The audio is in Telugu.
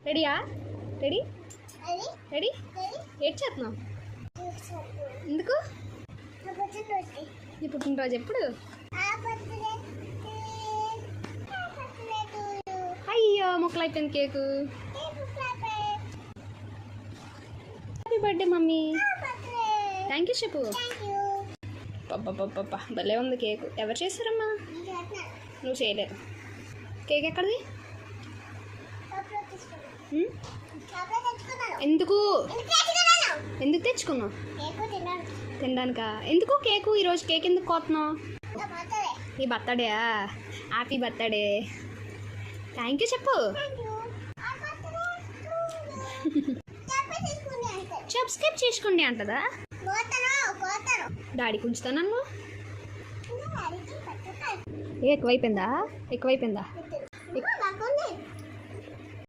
రెడీయా? రెడీ రెడీ ఏడ్ చేస్తున్నావు ఎందుకు? నీ పుట్టినరోజు ఎప్పుడు? అయ్యో మొక్కలు అయిపోయింది cake. Happy birthday mummy. Thank you చెప్పు. పప్ప భలే ఉంది కేకు. ఎవరు చేశారమ్మా? నువ్వు చేయలేదు. కేక్ ఎక్కడిది? ఎందుకు ఎందుకు తెచ్చుకున్నావు? తినడానికా? ఎందుకు కేకు? ఈరోజు కేక్ ఎందుకు కోతున్నావు? నీ బర్త్డేయా? Happy birthday. థ్యాంక్ యూ చెప్పు. సబ్స్క్రైబ్ చేసుకోండి అంటదా? డాడీకి ఉంచుతా నన్ను. ఎక్కువైపోయిందా?